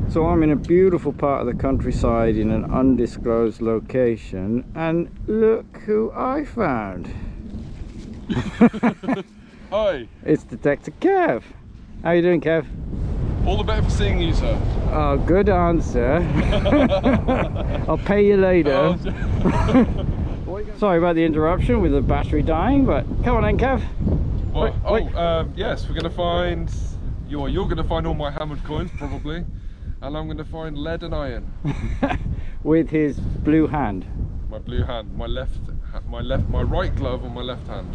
So I'm in a beautiful part of the countryside in an undisclosed location, and look who I found. Hi. It's Detector Kev. How you doing, Kev? All the better for seeing you, sir. Oh, good answer. I'll pay you later. Sorry about the interruption with the battery dying, but come on then, Kev. Well, yes, we're going to find... You're going to find all my hammered coins, probably. And I'm going to find lead and iron. With his blue hand. My blue hand, my right glove on my left hand.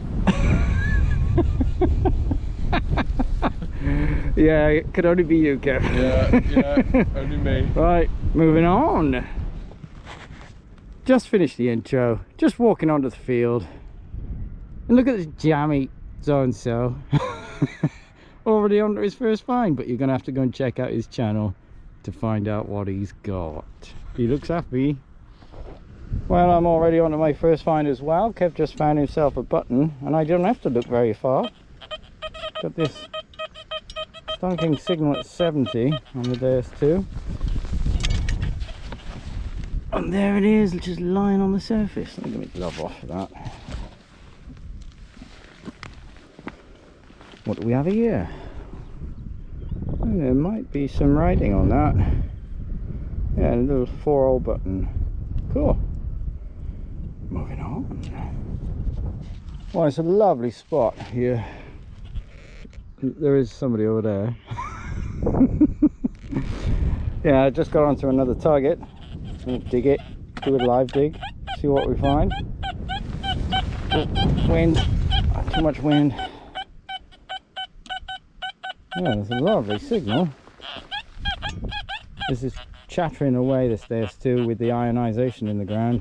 Yeah, it could only be you, Kev. Yeah, only me. Right, moving on. Just finished the intro, just walking onto the field. And look at this jammy so-and-so. Already onto his first find, but you're going to have to go and check out his channel to find out what he's got. He looks happy. Well, I'm already onto my first find as well. Kev just found himself a button, and I don't have to look very far. Got this stunking signal at 70 on the DS2. And there it is, just lying on the surface. Let me get my glove off for that. What do we have here? Oh, there might be some writing on that. Yeah, a little 4-hole button. Cool. Moving on. Well, it's a lovely spot here. There is somebody over there. Yeah, I just got onto another target. Dig it, do a live dig, see what we find. Oh, wind, too much wind. Yeah, there's a lovely signal. This is chattering away, this DS2, with the ionization in the ground.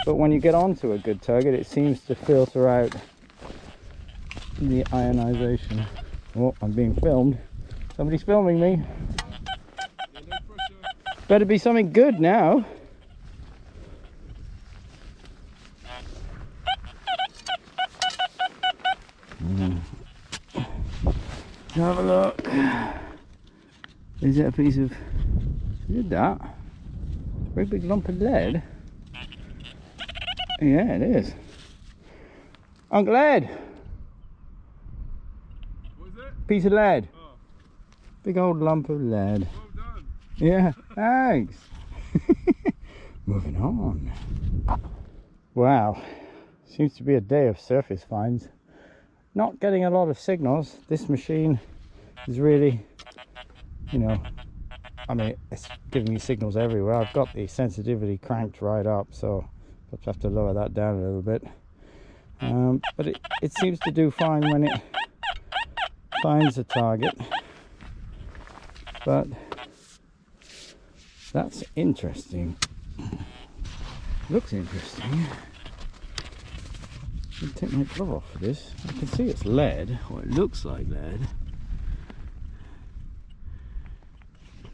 But when you get onto a good target, it seems to filter out the ionization. Oh, I'm being filmed. Somebody's filming me. Better be something good now. Have a look. Is it a piece of... Is it that? Very big lump of lead. Yeah, it is. Uncle Ed. What is it? Piece of lead. Oh. Big old lump of lead. Well done. Yeah, thanks. Moving on. Wow, seems to be a day of surface finds. Not getting a lot of signals. This machine is really, you know, I mean, it's giving me signals everywhere. I've got the sensitivity cranked right up, so I'll have to lower that down a little bit. But it seems to do fine when it finds a target. But that's interesting. Looks interesting. I'll take my glove off for this. I can see it's lead, or it looks like lead.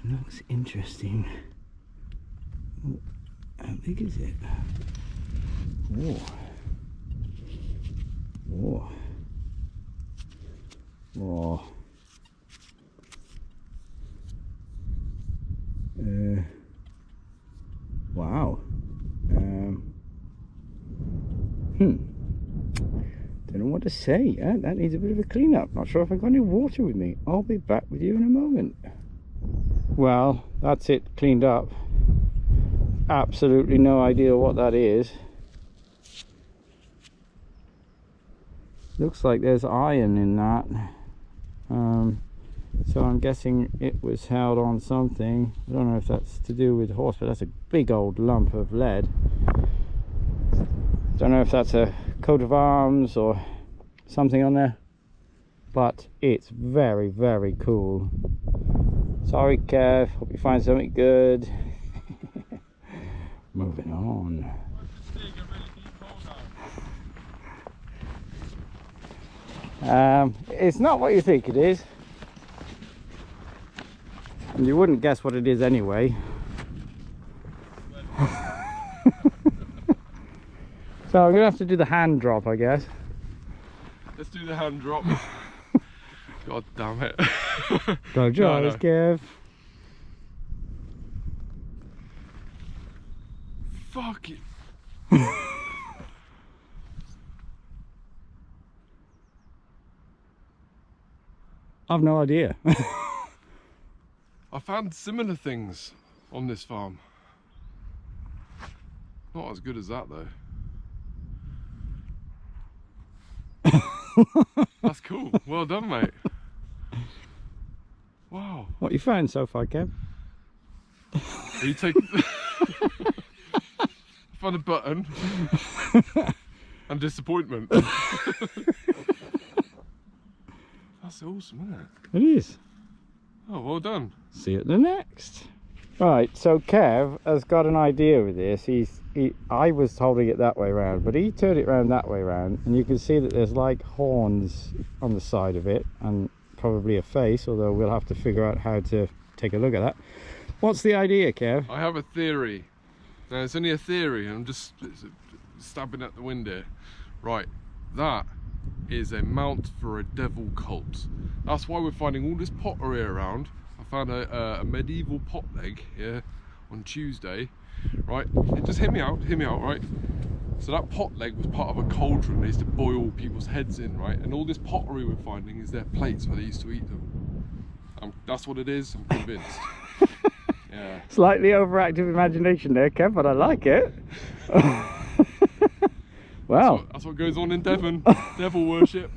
Looks interesting. Oh, how big is it? Whoa. Whoa. Whoa. Wow. Don't know what to say. That needs a bit of a clean up. Not sure if I've got any water with me. I'll be back with you in a moment. Well, that's it cleaned up. Absolutely no idea what that is. Looks like there's iron in that. So I'm guessing it was held on something. I don't know if that's to do with horse, but that's a big old lump of lead. Don't know if that's a coat of arms or something on there, but it's very, very cool. Sorry, Kev, hope you find something good. Moving on. It's not what you think it is, and you wouldn't guess what it is anyway. So I'm gonna have to do the hand drop, I guess. Let's do the hand drop. God damn it. Don't Kev. Fuck it. I've no idea. I found similar things on this farm. Not as good as that though. That's cool. Well done, mate. Wow. What you found so far, Kev? You take. Found a button. And disappointment. That's awesome, isn't it? It is. Oh, well done. See you at the next. Right, so Kev has got an idea with this. I was holding it that way around, but he turned it around that way around, and you can see that there's like horns on the side of it, and probably a face, although we'll have to figure out how to take a look at that. What's the idea, Kev? I have a theory. Now, it's only a theory, and I'm just stabbing at the wind here. Right, that is a mount for a devil cult. That's why we're finding all this pottery around. I found a medieval pot leg here on Tuesday. Right, just hear me out, right? So that pot leg was part of a cauldron they used to boil people's heads in, right? And all this pottery we're finding is their plates where they used to eat them. That's what it is, I'm convinced. Yeah. Slightly overactive imagination there, Kev, but I like it. Wow. That's what goes on in Devon. Devil worship.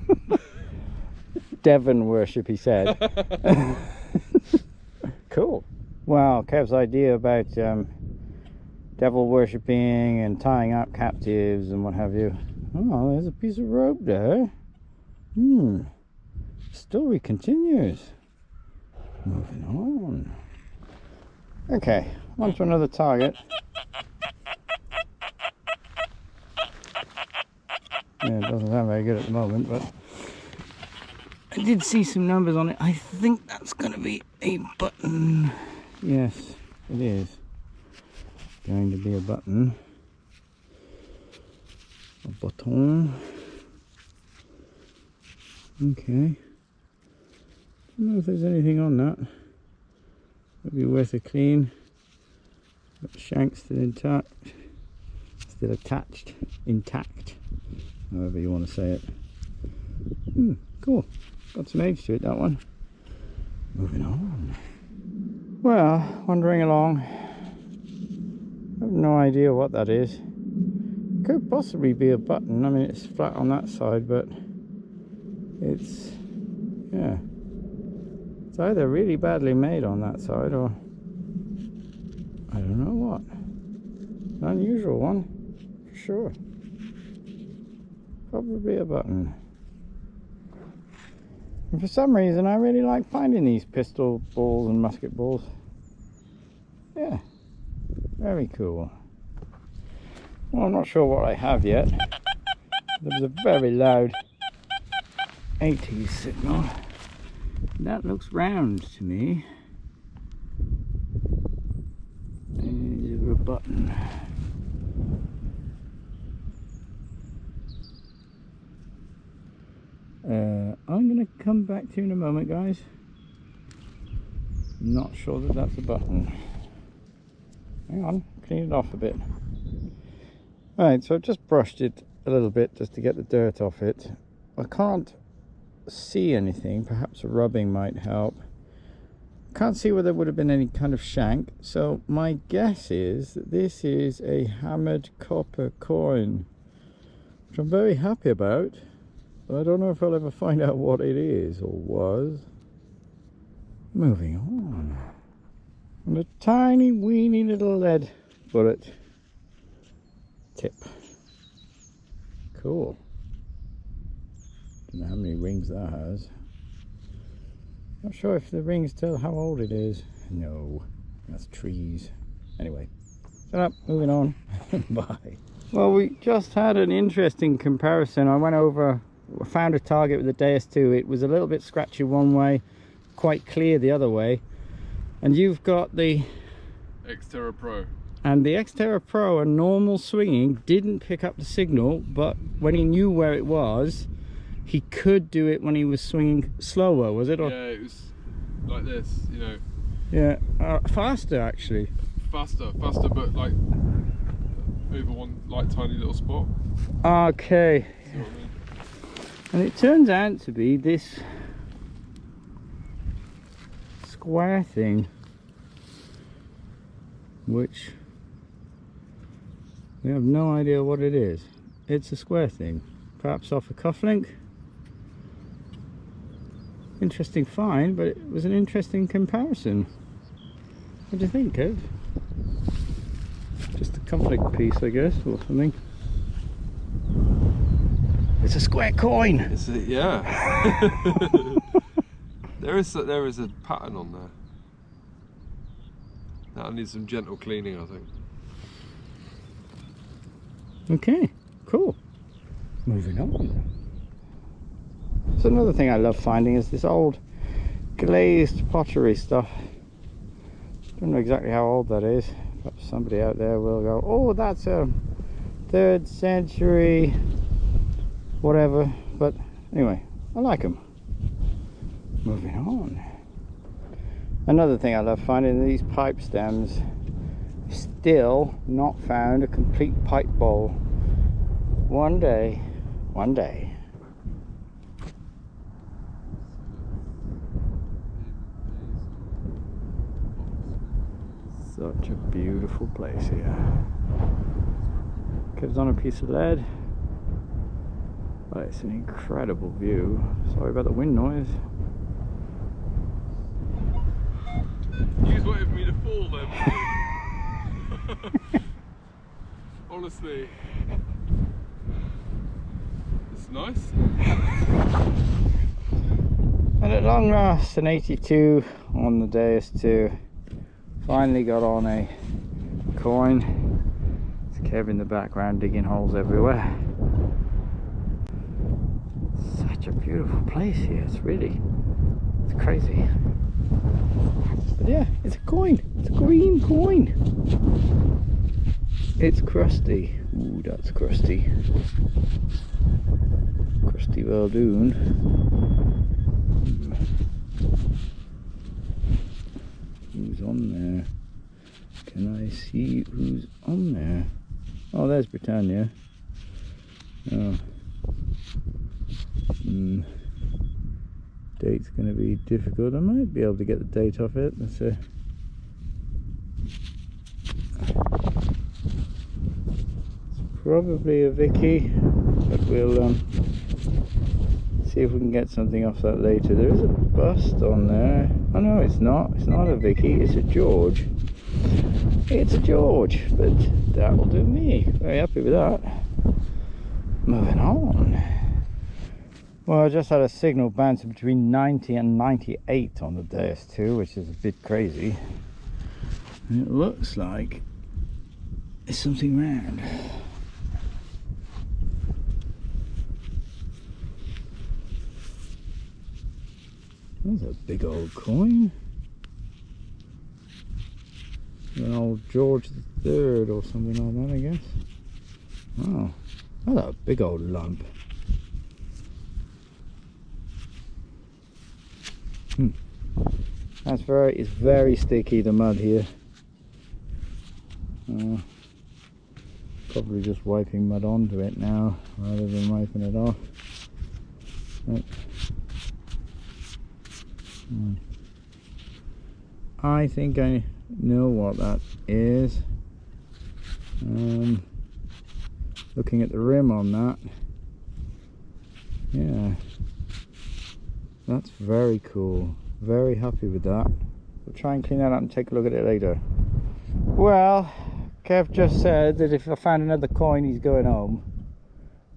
Devon worship, he said. Cool. Well, Kev's idea about devil worshipping and tying up captives and what have you. Oh, there's a piece of rope there. Story continues. Moving on. Okay, on to another target. Yeah, it doesn't sound very good at the moment, but I did see some numbers on it. I think that's going to be a button. Yes, it is going to be a button. A button. Okay. Don't know if there's anything on that. Would be worth a clean. Got the shank still intact. Still attached. Intact. However you want to say it. Cool. Got some age to it, that one. Moving on. Well, wandering along. I have no idea what that is. Could possibly be a button. I mean, it's flat on that side, but it's, yeah. It's either really badly made on that side, or I don't know what. An unusual one, for sure. Probably a button. And for some reason I really like finding these pistol balls and musket balls. Yeah, very cool. Well, I'm not sure what I have yet. There was a very loud 80s signal. That looks round to me. Is there a button? I'm going to come back to you in a moment, guys. Not sure that that's a button. Hang on, clean it off a bit. Right, so I've just brushed it a little bit just to get the dirt off it. I can't see anything. Perhaps a rubbing might help. Can't see whether there would have been any kind of shank. So my guess is that this is a hammered copper coin, which I'm very happy about. But I don't know if I'll ever find out what it is or was. Moving on. And a tiny weeny little lead bullet tip. Cool. Don't know how many rings that has. Not sure if the rings tell how old it is. No, that's trees. Anyway, shut up, moving on. Bye. Well, we just had an interesting comparison. I went over, found a target with the Deus 2. It was a little bit scratchy one way, quite clear the other way. And you've got the Xterra Pro. And the Xterra Pro, a normal swinging, didn't pick up the signal, but when he knew where it was, he could do it when he was swinging slower, was it? Or? Yeah, it was like this, you know. Yeah, faster actually. Faster, but like over one like tiny little spot. Okay. See what I mean? And it turns out to be this square thing, which we have no idea what it is. It's a square thing, perhaps off a cufflink. Interesting find, but it was an interesting comparison. What do you think, Kev? Just a cufflink piece, I guess, or something. It's a square coin. Is it? Yeah. there is a pattern on there. That'll need some gentle cleaning, I think. Okay, cool. Moving on. So another thing I love finding is this old glazed pottery stuff. Don't know exactly how old that is. Perhaps somebody out there will go, oh, that's a 3rd century whatever. But anyway, I like them. Moving on. Another thing I love finding are these pipe stems. Still not found a complete pipe bowl. One day. Such a beautiful place here. Kev's on a piece of lead. But it's an incredible view. Sorry about the wind noise. You just waited for me to fall then. Honestly. It's nice. And at long last, an 82 on the dais too. Finally got on a coin. It's Kev in the background digging holes everywhere. Such a beautiful place here. It's crazy. But yeah, it's a coin. It's a green coin. It's crusty. Ooh, that's crusty. Crusty Valdoon. Who's on there? Can I see who's on there? Oh, there's Britannia. Oh. Date's going to be difficult. I might be able to get the date off it. Let's see. It's probably a Vicky, but we'll see if we can get something off that later. There is a bust on there. Oh no, it's not. It's not a Vicky. It's a George. It's a George, but that will do me. Very happy with that. Moving on. Well, I just had a signal bouncing between 90 and 98 on the dais too, which is a bit crazy. And it looks like it's something round. That's a big old coin. An old George III or something like that, I guess. Oh, that's a big old lump. It's very sticky, the mud here. Probably just wiping mud onto it now rather than wiping it off. But, I think I know what that is. Looking at the rim on that, yeah, that's very cool. Very happy with that. We'll try and clean that up and take a look at it later. Well, Kev just said that if I found another coin, he's going home.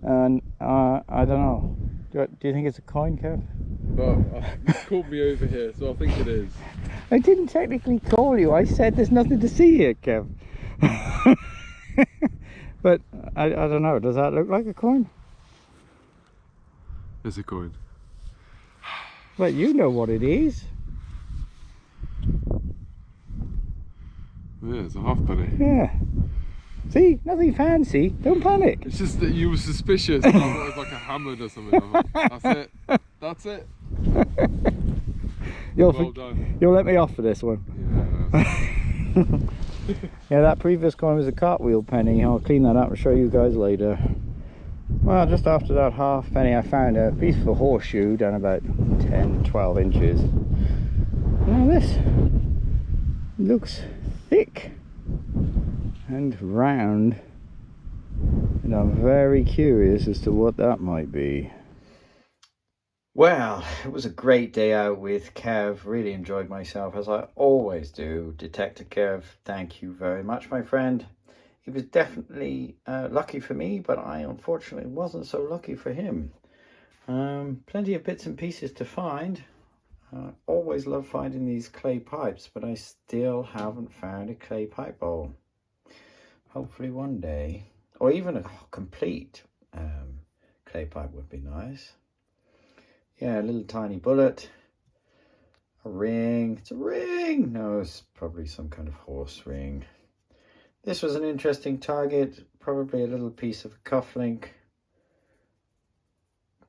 And I don't know. Do you think it's a coin, Kev? Well, you called me over here, so I think it is. I didn't technically call you. I said there's nothing to see here, Kev. But I don't know. Does that look like a coin? It's a coin. Well, you know what it is. Yeah, it's a halfpenny. Yeah. See, nothing fancy. Don't panic. It's just that you were suspicious. I thought it was like a hammered or something. I thought, that's it. That's it. Well done. You'll let me off for this one. Yeah. Yeah, that previous coin was a cartwheel penny. I'll clean that up and show you guys later. Well, just after that half penny, I found a beautiful horseshoe down about 10-12 inches. Now this looks thick and round, and I'm very curious as to what that might be. Well, it was a great day out with Kev. Really enjoyed myself, as I always do. Detector Kev, thank you very much, my friend. It was definitely lucky for me, but I unfortunately wasn't so lucky for him. Plenty of bits and pieces to find. Always love finding these clay pipes, but I still haven't found a clay pipe bowl. Hopefully one day, or even a complete clay pipe would be nice. Yeah, a little tiny bullet, a ring. It's a ring. No, it's probably some kind of horse ring. This was an interesting target, probably a little piece of cufflink.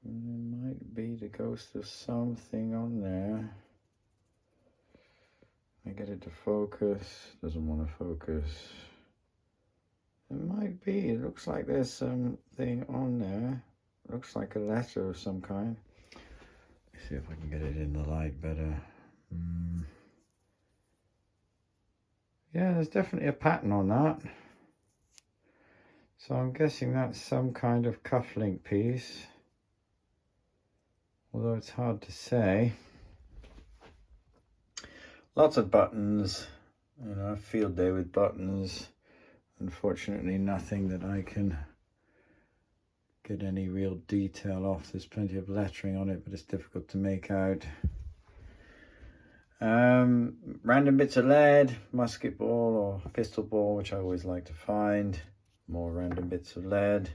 There might be the ghost of something on there. I get it to focus. Doesn't want to focus. It might be. It looks like there's something on there. Looks like a letter of some kind. Let's see if I can get it in the light better. Yeah, there's definitely a pattern on that. So I'm guessing that's some kind of cufflink piece. Although it's hard to say. Lots of buttons. You know, a field day with buttons. Unfortunately, nothing that I can get any real detail off. There's plenty of lettering on it, but it's difficult to make out. Random bits of lead, musket ball or pistol ball, which I always like to find. More random bits of lead.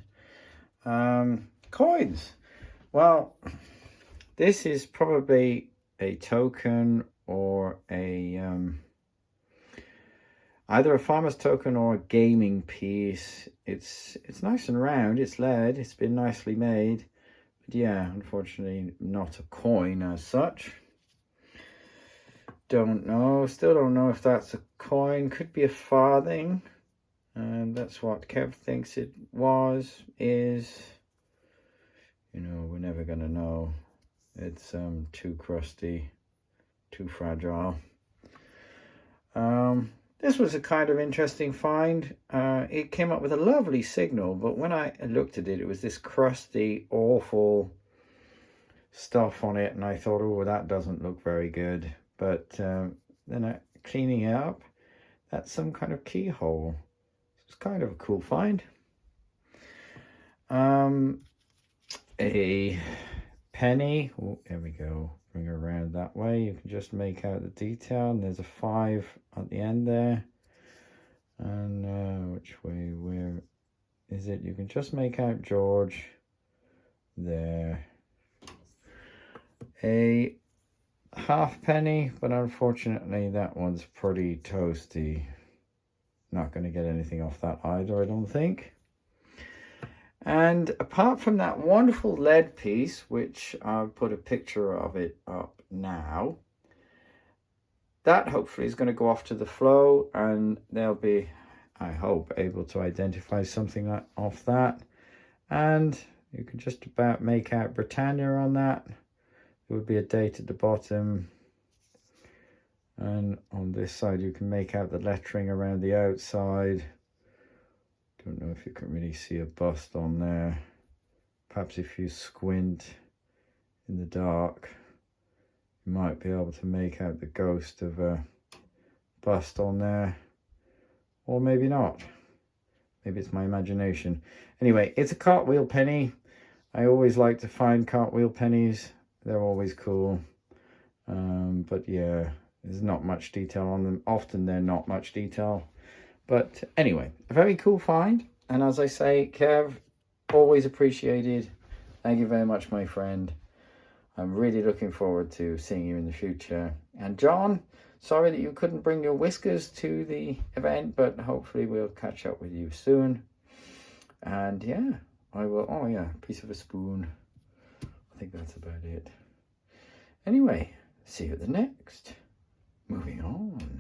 Coins. Well, this is probably a token or a either a farmer's token or a gaming piece. It's nice and round. It's lead. It's been nicely made. But yeah, unfortunately not a coin as such. Don't know. Still don't know if that's a coin. Could be a farthing. And that's what Kev thinks it was, is. You know, we're never going to know. It's too crusty, too fragile. This was a kind of interesting find. It came up with a lovely signal, but when I looked at it, it was this crusty, awful stuff on it, and I thought, oh, that doesn't look very good. But then cleaning it up, that's some kind of keyhole. It's kind of a cool find. A penny. Oh, there we go. Bring her around that way. You can just make out the detail, and there's a 5 at the end there. And which way? Where is it? You can just make out George there. A halfpenny, but unfortunately that one's pretty toasty. Not going to get anything off that either, I don't think. And apart from that wonderful lead piece, which I'll put a picture of it up now, that hopefully is going to go off to the flow, and they'll be, I hope, able to identify something off that. And you can just about make out Britannia on that. There would be a date at the bottom. And on this side, you can make out the lettering around the outside. Don't know if you can really see a bust on there. Perhaps if you squint in the dark, you might be able to make out the ghost of a bust on there. Or maybe not. Maybe it's my imagination. Anyway, it's a cartwheel penny. I always like to find cartwheel pennies. They're always cool. But yeah, there's not much detail on them. Often they're not much detail. But anyway, a very cool find. And as I say, Kev, always appreciated. Thank you very much, my friend. I'm really looking forward to seeing you in the future. And John, sorry that you couldn't bring your whiskers to the event, but hopefully we'll catch up with you soon. And yeah, I will. Oh yeah, piece of a spoon. I think that's about it. Anyway, see you at the next. Moving on.